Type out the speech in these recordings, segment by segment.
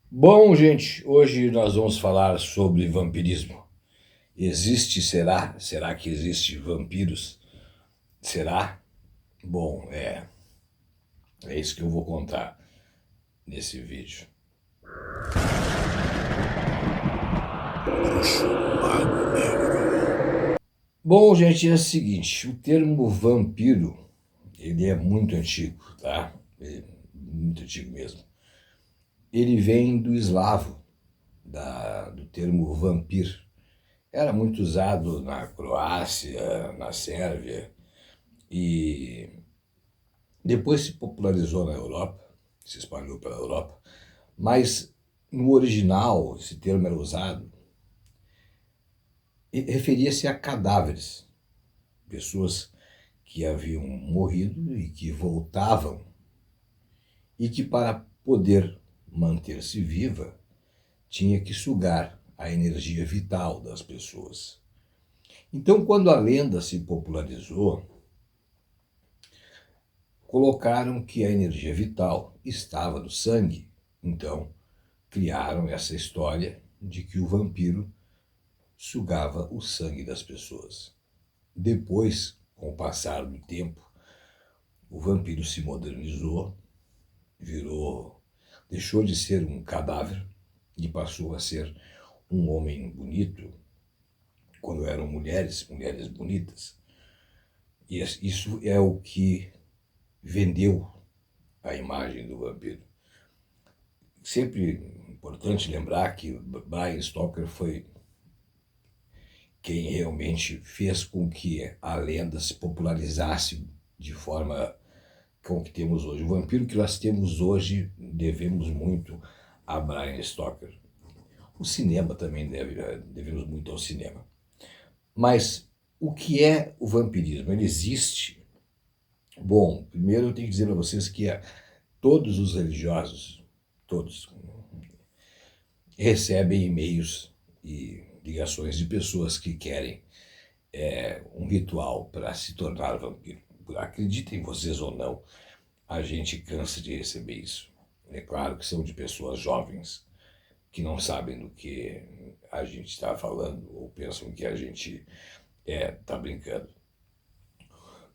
Bom, gente, hoje nós vamos falar sobre vampirismo. Existe, será? Será que existe vampiros? Será? Bom, é isso que eu vou contar nesse vídeo. Bom, gente, é o seguinte, o termo vampiro, ele é muito antigo, tá? Muito antigo mesmo. Ele vem do eslavo, do termo vampir. Era muito usado na Croácia, na Sérvia, e depois se popularizou na Europa, se espalhou pela Europa, mas no original esse termo era usado e referia-se a cadáveres, pessoas que haviam morrido e que voltavam e que para poder manter-se viva tinha que sugar a energia vital das pessoas. Então, quando a lenda se popularizou, colocaram que a energia vital estava no sangue. Então, criaram essa história de que o vampiro sugava o sangue das pessoas. Depois, com o passar do tempo, o vampiro se modernizou, deixou de ser um cadáver e passou a ser um homem bonito, quando eram mulheres bonitas. E isso é o que vendeu a imagem do vampiro. Sempre importante lembrar que Bram Stoker foi quem realmente fez com que a lenda se popularizasse de forma com que temos hoje. O vampiro que nós temos hoje devemos muito a Bram Stoker. O cinema também devemos muito ao cinema. Mas o que é o vampirismo? Ele existe? Bom, primeiro eu tenho que dizer para vocês que todos os religiosos, todos, recebem e-mails e ligações de pessoas que querem um ritual para se tornar vampiro. Acreditem vocês ou não, a gente cansa de receber isso. É claro que são de pessoas jovens que não sabem do que a gente está falando ou pensam que a gente está brincando.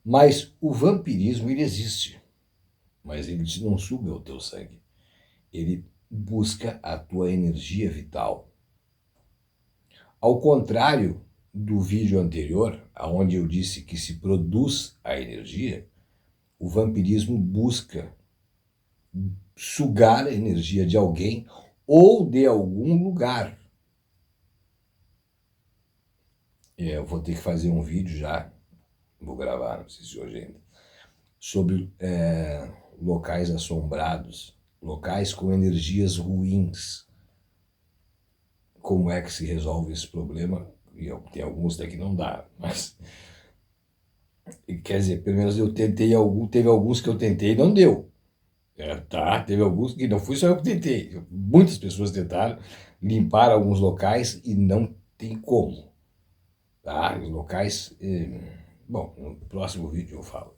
Mas o vampirismo, ele existe, mas ele não suga o teu sangue. Ele busca a tua energia vital. Ao contrário do vídeo anterior, onde eu disse que se produz a energia, o vampirismo busca sugar a energia de alguém ou de algum lugar. Eu vou ter que fazer um vídeo já, vou gravar, não sei se hoje ainda, sobre locais assombrados, locais com energias ruins. Como é que se resolve esse problema? E tem alguns até que não dá, mas quer dizer, pelo menos eu tentei teve alguns que eu tentei e não deu. Teve alguns que não fui só eu que tentei. Muitas pessoas tentaram limpar alguns locais e não tem como. Tá? Os locais. Bom, no próximo vídeo eu falo.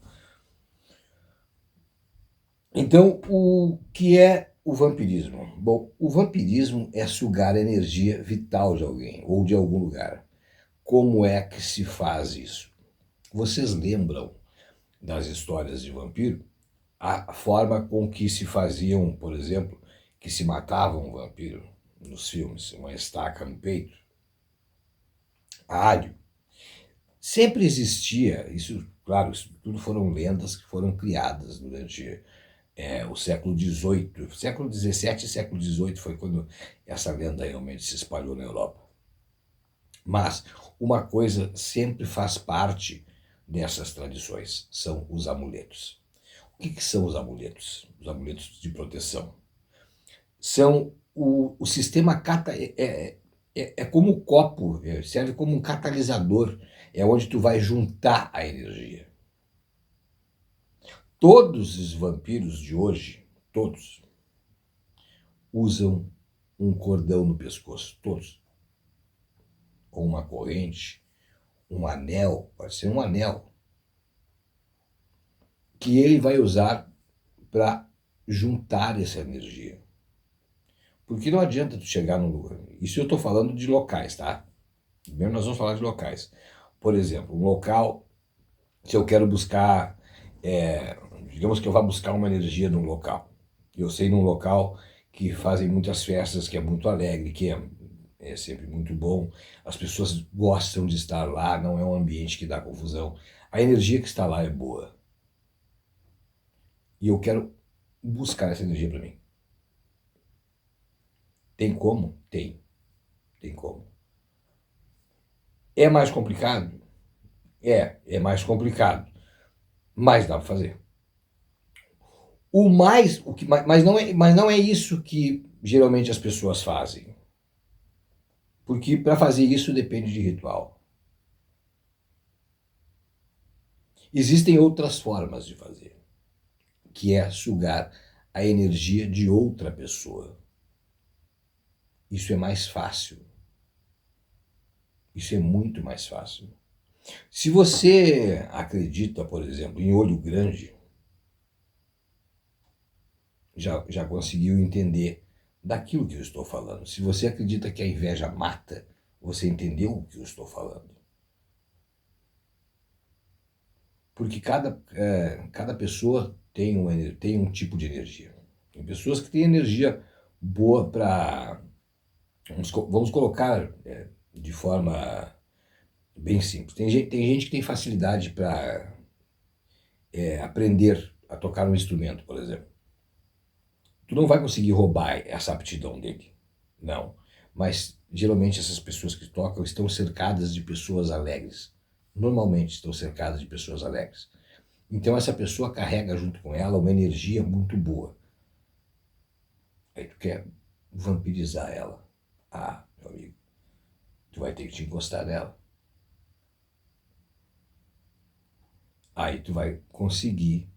Então, o que é o vampirismo? Bom, o vampirismo é sugar a energia vital de alguém ou de algum lugar. Como é que se faz isso? Vocês lembram das histórias de vampiro? A forma com que se faziam, por exemplo, que se matava um vampiro nos filmes, uma estaca no peito, alho. Sempre existia, isso, claro, isso tudo foram lendas que foram criadas durante o século XVIII. Século XVII e século XVIII foi quando essa lenda realmente se espalhou na Europa. Mas uma coisa sempre faz parte dessas tradições, são os amuletos. O que são os amuletos? Os amuletos de proteção. São o sistema é como o copo, serve como um catalisador, é onde tu vai juntar a energia. Todos os vampiros de hoje, todos, usam um cordão no pescoço, todos. Ou uma corrente, um anel, pode ser um anel, que ele vai usar para juntar essa energia. Porque não adianta tu chegar num lugar. Isso eu estou falando de locais, tá? Primeiro nós vamos falar de locais. Por exemplo, um local, se eu quero buscar, digamos que eu vá buscar uma energia num local. Eu sei num local que fazem muitas festas, que é muito alegre, que é sempre muito bom. As pessoas gostam de estar lá, não é um ambiente que dá confusão. A energia que está lá é boa. E eu quero buscar essa energia para mim. Tem como? Tem. Tem como. É mais complicado? É mais complicado. Mas dá para fazer. Mas não é isso que geralmente as pessoas fazem. Porque para fazer isso depende de ritual. Existem outras formas de fazer, que é sugar a energia de outra pessoa. Isso é mais fácil. Isso é muito mais fácil. Se você acredita, por exemplo, em olho grande, já conseguiu entender daquilo que eu estou falando. Se você acredita que a inveja mata, você entendeu o que eu estou falando. Porque cada pessoa tem um tipo de energia. Tem pessoas que têm energia boa para... Vamos colocar de forma bem simples. Tem gente que tem facilidade para aprender a tocar um instrumento, por exemplo. Tu não vai conseguir roubar essa aptidão dele, não. Mas geralmente essas pessoas que tocam estão cercadas de pessoas alegres. Normalmente estão cercadas de pessoas alegres. Então essa pessoa carrega junto com ela uma energia muito boa. Aí tu quer vampirizar ela. Ah, meu amigo, tu vai ter que te encostar nela. Aí tu vai conseguir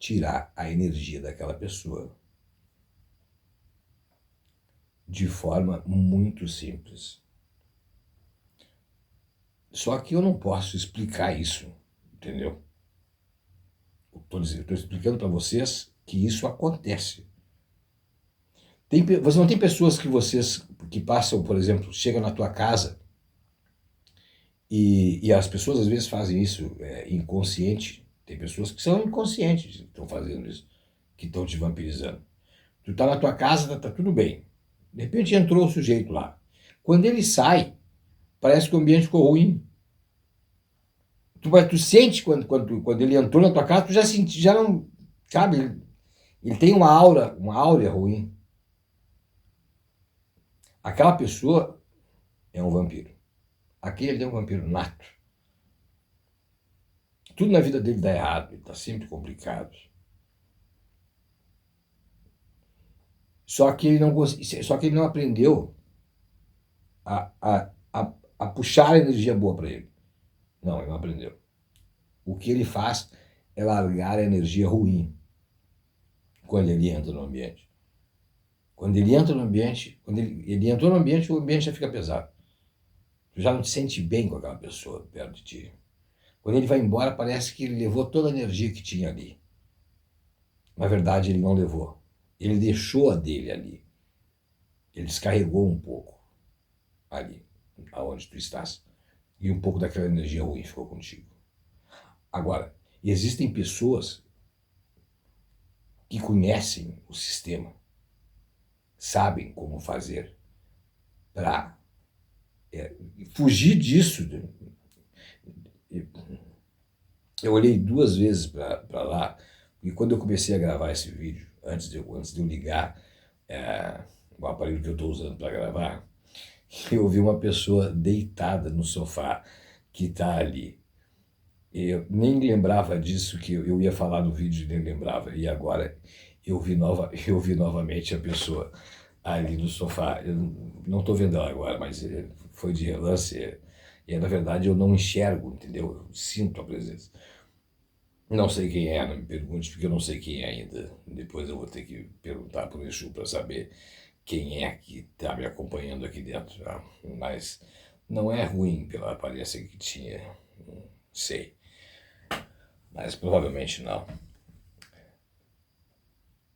tirar a energia daquela pessoa de forma muito simples. Só que eu não posso explicar isso, entendeu? Estou explicando para vocês que isso acontece. Você não tem pessoas que passam, por exemplo, chegam na tua casa e as pessoas às vezes fazem isso inconsciente. Tem pessoas que são inconscientes que estão fazendo isso, que estão te vampirizando. Tu tá na tua casa, tá tudo bem. De repente entrou o sujeito lá. Quando ele sai, parece que o ambiente ficou ruim. Tu sente quando ele entrou na tua casa, tu já senti, já não, sabe? Ele tem uma áurea ruim. Aquela pessoa é um vampiro. Aquele é um vampiro nato. Tudo na vida dele dá errado, ele está sempre complicado. Só que ele não aprendeu a puxar a energia boa para ele. Não, ele não aprendeu. O que ele faz é largar a energia ruim quando ele entra no ambiente. Quando ele entra no ambiente, quando ele entrou no ambiente, o ambiente já fica pesado. Tu já não te sente bem com aquela pessoa perto de ti. Quando ele vai embora, parece que ele levou toda a energia que tinha ali. Na verdade, ele não levou. Ele deixou a dele ali. Ele descarregou um pouco ali, aonde tu estás. E um pouco daquela energia ruim ficou contigo. Agora, existem pessoas que conhecem o sistema, sabem como fazer para fugir disso. Eu olhei 2 vezes para lá, e quando eu comecei a gravar esse vídeo, antes de eu ligar o aparelho que eu estou usando para gravar, eu vi uma pessoa deitada no sofá que está ali. Eu nem lembrava disso, que eu ia falar no vídeo, nem lembrava. E agora eu vi novamente a pessoa ali no sofá. Eu não estou vendo ela agora, mas foi de relance. E na verdade eu não enxergo, entendeu? Eu sinto a presença. Não sei quem é, não me pergunte, porque eu não sei quem é ainda. Depois eu vou ter que perguntar para o Exu para saber quem é que está me acompanhando aqui dentro. Mas não é ruim pela aparência que tinha, não sei. Mas provavelmente não.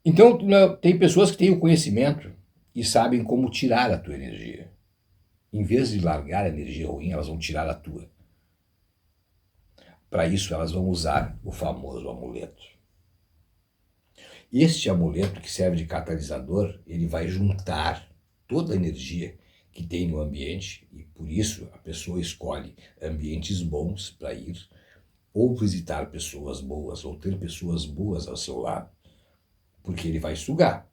Então, tem pessoas que têm o conhecimento e sabem como tirar a tua energia. Em vez de largar a energia ruim, elas vão tirar a tua. Para isso, elas vão usar o famoso amuleto. Este amuleto, que serve de catalisador, ele vai juntar toda a energia que tem no ambiente, e por isso a pessoa escolhe ambientes bons para ir, ou visitar pessoas boas, ou ter pessoas boas ao seu lado, porque ele vai sugar.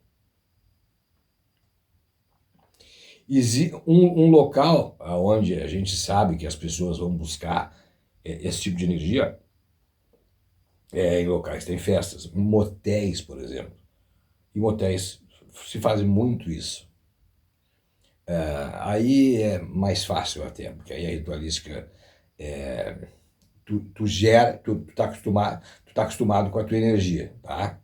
Um local onde a gente sabe que as pessoas vão buscar esse tipo de energia em locais, tem festas, motéis, por exemplo. Em motéis se faz muito isso. Aí é mais fácil até, porque aí a ritualística, tu tá acostumado com a tua energia, tá?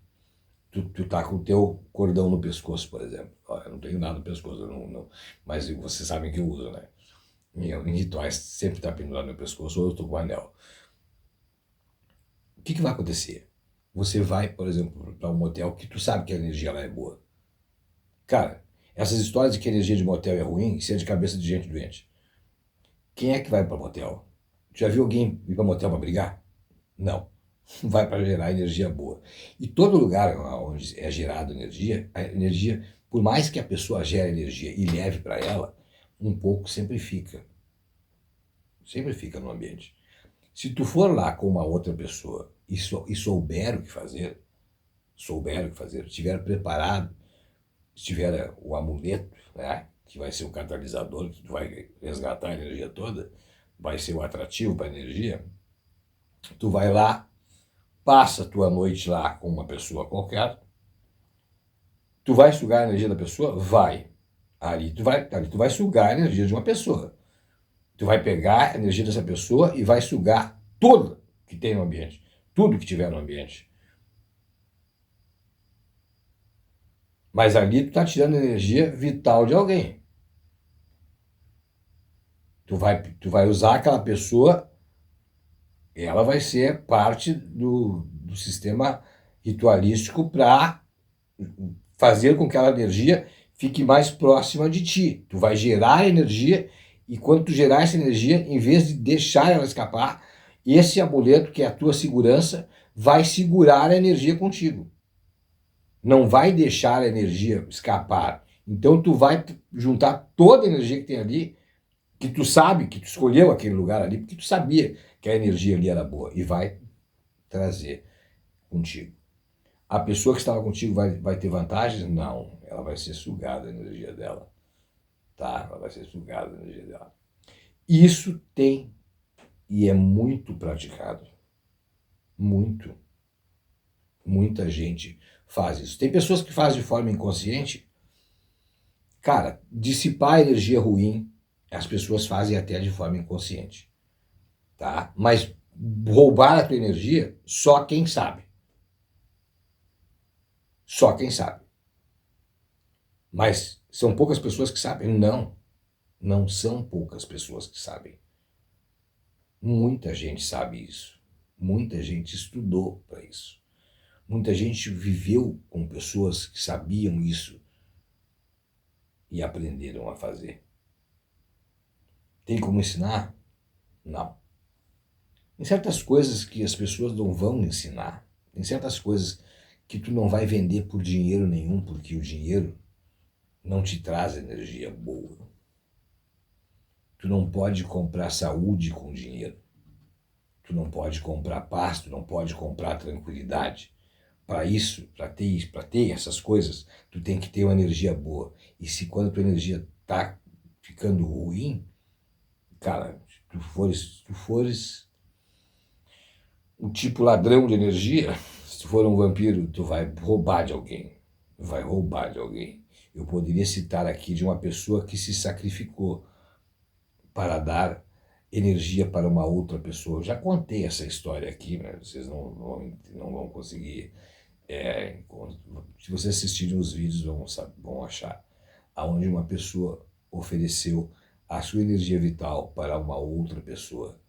Tu tá com o teu cordão no pescoço, por exemplo. Ó, eu não tenho nada no pescoço, mas vocês sabem que eu uso, né? Em rituais sempre tá pendurado no pescoço, ou eu tô com o anel. O que vai acontecer? Você vai, por exemplo, para um motel que tu sabe que a energia lá é boa. Cara, essas histórias de que a energia de motel é ruim, isso é de cabeça de gente doente. Quem é que vai para motel? Já viu alguém ir para motel para brigar? Não. Vai para gerar energia boa. E todo lugar onde é gerado energia, a energia, por mais que a pessoa gere energia e leve para ela, um pouco sempre fica. Sempre fica no ambiente. Se tu for lá com uma outra pessoa e souber o que fazer, estiver preparado, se tiver o amuleto, né, que vai ser o catalisador, que tu vai resgatar a energia toda, vai ser o atrativo para a energia, tu vai lá, passa a tua noite lá com uma pessoa qualquer, tu vai sugar a energia da pessoa? Vai. Ali tu vai sugar a energia de uma pessoa. Tu vai pegar a energia dessa pessoa e vai sugar tudo que tem no ambiente, tudo que tiver no ambiente. Mas ali tu tá tirando energia vital de alguém. Tu vai usar aquela pessoa, ela vai ser parte do sistema ritualístico para fazer com que aquela energia fique mais próxima de ti. Tu vai gerar energia e quando tu gerar essa energia, em vez de deixar ela escapar, esse amuleto, que é a tua segurança, vai segurar a energia contigo. Não vai deixar a energia escapar. Então tu vai juntar toda a energia que tem ali, que tu sabe, que tu escolheu aquele lugar ali, porque tu sabia que a energia ali era boa, e vai trazer contigo. A pessoa que estava contigo vai ter vantagens? Não, ela vai ser sugada a energia dela. Tá? Ela vai ser sugada a energia dela. Isso tem e é muito praticado. Muito. Muita gente faz isso. Tem pessoas que fazem de forma inconsciente. Cara, dissipar a energia ruim, as pessoas fazem até de forma inconsciente. Tá? Mas roubar a tua energia, só quem sabe. Só quem sabe. Mas são poucas pessoas que sabem? Não. Não são poucas pessoas que sabem. Muita gente sabe isso. Muita gente estudou para isso. Muita gente viveu com pessoas que sabiam isso e aprenderam a fazer. Tem como ensinar? Não. Tem certas coisas que as pessoas não vão ensinar. Tem certas coisas que tu não vai vender por dinheiro nenhum, porque o dinheiro não te traz energia boa. Tu não pode comprar saúde com dinheiro. Tu não pode comprar paz, tu não pode comprar tranquilidade. Para isso, para ter essas coisas, tu tem que ter uma energia boa. E se quando a tua energia tá ficando ruim, cara, se tu fores o tipo ladrão de energia, se tu for um vampiro, tu vai roubar de alguém. Vai roubar de alguém. Eu poderia citar aqui de uma pessoa que se sacrificou para dar energia para uma outra pessoa. Eu já contei essa história aqui, né? Vocês não vão conseguir. Se vocês assistirem os vídeos, vão achar. Onde uma pessoa ofereceu a sua energia vital para uma outra pessoa.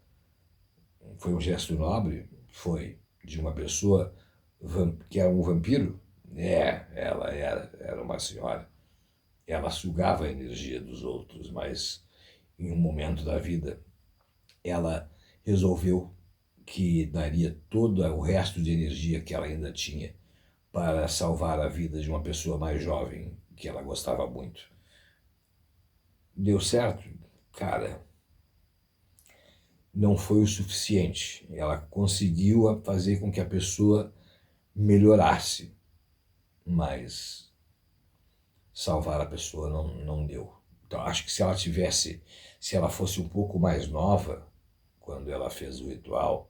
Foi um gesto nobre? Foi. De uma pessoa que era um vampiro? Ela era uma senhora. ela sugava a energia dos outros, mas em um momento da vida ela resolveu que daria todo o resto de energia que ela ainda tinha para salvar a vida de uma pessoa mais jovem que ela gostava muito. Deu certo? Cara, não foi o suficiente. Ela conseguiu fazer com que a pessoa melhorasse, mas salvar a pessoa não deu. Então, acho que se ela fosse um pouco mais nova, quando ela fez o ritual,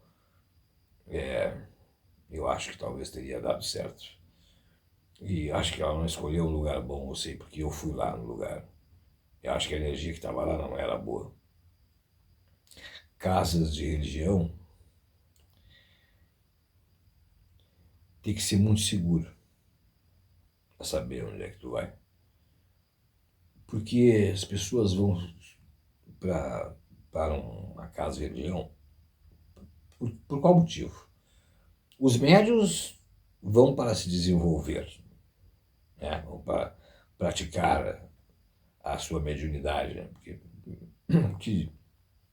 eu acho que talvez teria dado certo. E acho que ela não escolheu um lugar bom, eu sei, porque eu fui lá no lugar. Eu acho que a energia que estava lá não era boa. Casas de religião tem que ser muito seguro para saber onde é que tu vai. Porque as pessoas vão para uma casa de religião por qual motivo? Os médiuns vão para se desenvolver, né? Vão para praticar a sua mediunidade, né? Porque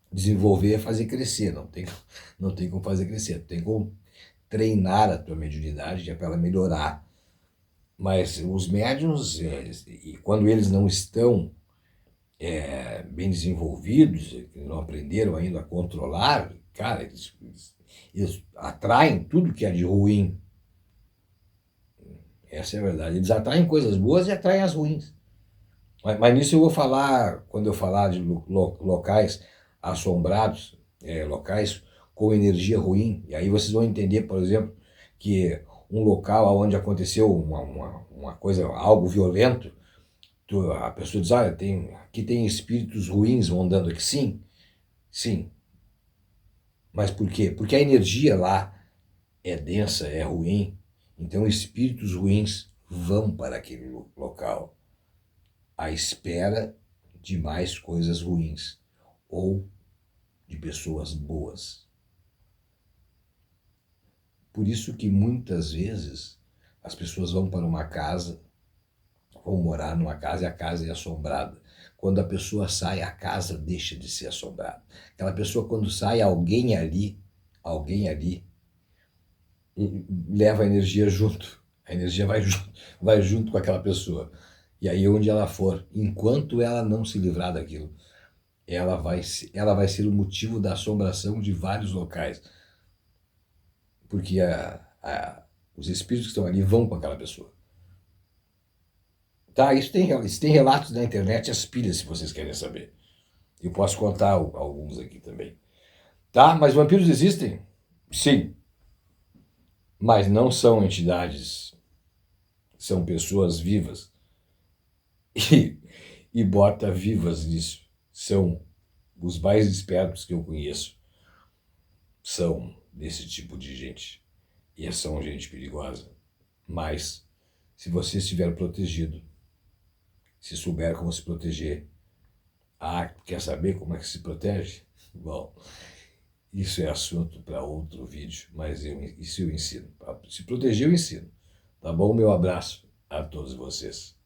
desenvolver é fazer crescer, não tem como fazer crescer, tem como treinar a tua mediunidade, que é para ela melhorar. Mas os médiuns, quando eles não estão bem desenvolvidos, não aprenderam ainda a controlar, cara, eles atraem tudo que é de ruim. Essa é a verdade. Eles atraem coisas boas e atraem as ruins. Mas nisso eu vou falar, quando eu falar de locais assombrados, locais com energia ruim, e aí vocês vão entender, por exemplo, que um local onde aconteceu uma coisa, algo violento, a pessoa diz, aqui tem espíritos ruins rondando aqui. Sim, sim. Mas por quê? Porque a energia lá é densa, é ruim, então espíritos ruins vão para aquele local à espera de mais coisas ruins ou de pessoas boas. Por isso que muitas vezes as pessoas vão para uma casa, vão morar numa casa e a casa é assombrada. Quando a pessoa sai, a casa deixa de ser assombrada. Aquela pessoa, quando sai, alguém ali leva a energia junto. A energia vai junto com aquela pessoa. E aí onde ela for, enquanto ela não se livrar daquilo, ela vai ser o motivo da assombração de vários locais. Porque os espíritos que estão ali vão com aquela pessoa. Tá, isso tem relatos na internet, as pilhas, se vocês querem saber. Eu posso contar alguns aqui também. Tá, mas vampiros existem? Sim. Mas não são entidades, são pessoas vivas. E bota vivas nisso. São os mais espertos que eu conheço. São desse tipo de gente. E são gente perigosa. Mas, se você estiver protegido, se souber como se proteger, quer saber como é que se protege? Bom, isso é assunto para outro vídeo, mas isso eu ensino. Se proteger, eu ensino. Tá bom? Meu abraço a todos vocês.